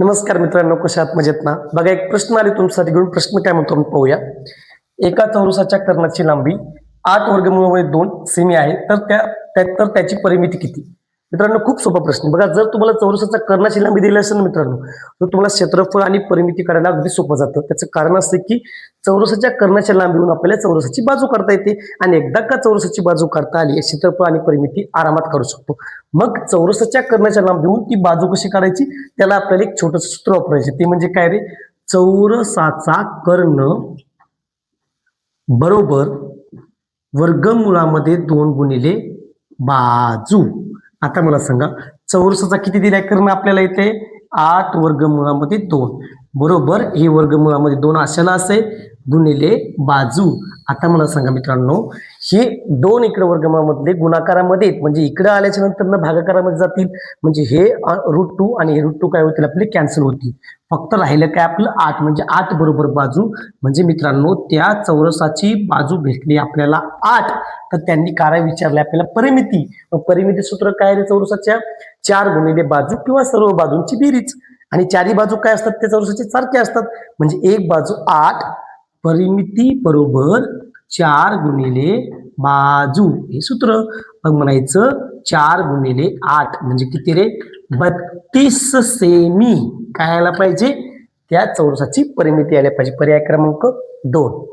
नमस्कार मित्रांनो, कशा आहात? मजेत ना? बघा, एक प्रश्न आले तुमच्यासाठी घेऊन. प्रश्न काय म्हणतो आपण पाहूया. एका चौरसाच्या कर्णाची लांबी 8 वर्गमूळ 2 सेमी आहे, तर त्याची परिमिती किती? मित्रांनो, खूप सोपा प्रश्न. बघा, जर तुम्हाला चौरसाच्या कर्णाची लांबी दिली असेल ना मित्रांनो, तर तुम्हाला क्षेत्रफळ आणि परिमिती काढायला अगदी सोपं जातं. त्याचं कारण असतं की चौरसाच्या कर्णाच्या लांबीवरून आपल्याला चौरसाची बाजू काढता येते, आणि एकदा का चौरसाची बाजू काढता आली, क्षेत्रफळ आणि परिमिती आरामात काढू शकतो. मग चौरसाच्या कर्णाच्या लांबीवरून ती बाजू कशी काढायची, त्याला आपल्याला एक छोटंसं सूत्र वापरायचे. ते म्हणजे काय रे? चौरसाचा कर्ण बरोबर वर्गमुळामध्ये 2 गुणिले बाजू. आता मला सांगा, चौरसाचा किती दिलाय कर्ण आपल्याला इथे? 8 वर्गमुळामध्ये 2 बरोबर हे वर्गमुळामध्ये 2 अशाला असेल गुणिले बाजू. आता मला सांगा मित्रांनो, हे 2 इकडे वर्गमुळामधले गुणाकारामध्ये, म्हणजे इकडे आल्याच्या नंतर न भागाकारामध्ये जातील, म्हणजे हे √2 आणि हे √2 काय होतील आपले? कॅन्सल होतील. फक्त राहिलं काय आपलं? 8. म्हणजे 8 बरोबर बाजू. म्हणजे मित्रांनो, त्या चौरसाची बाजू भेटली आपल्याला 8. तर त्यांनी काय विचारले आपल्याला? परिमिती. परिमिती सूत्र काय रे चौरसाच्या? 4 गुणिले बाजू किंवा सर्व बाजूंची बेरीज. आणि चारही बाजू काय असतात? त्या चौरसाचे सारखे असतात. म्हणजे एक बाजू 8, परिमिती बरोबर 4 गुणिले बाजू, हे सूत्र. मग म्हणायचं 4 गुणिले 8 म्हणजे किती रे? 32 सेमी. काय यायला पाहिजे? त्या चौरसाची परिमिती यायला पाहिजे. पर्याय क्रमांक 2.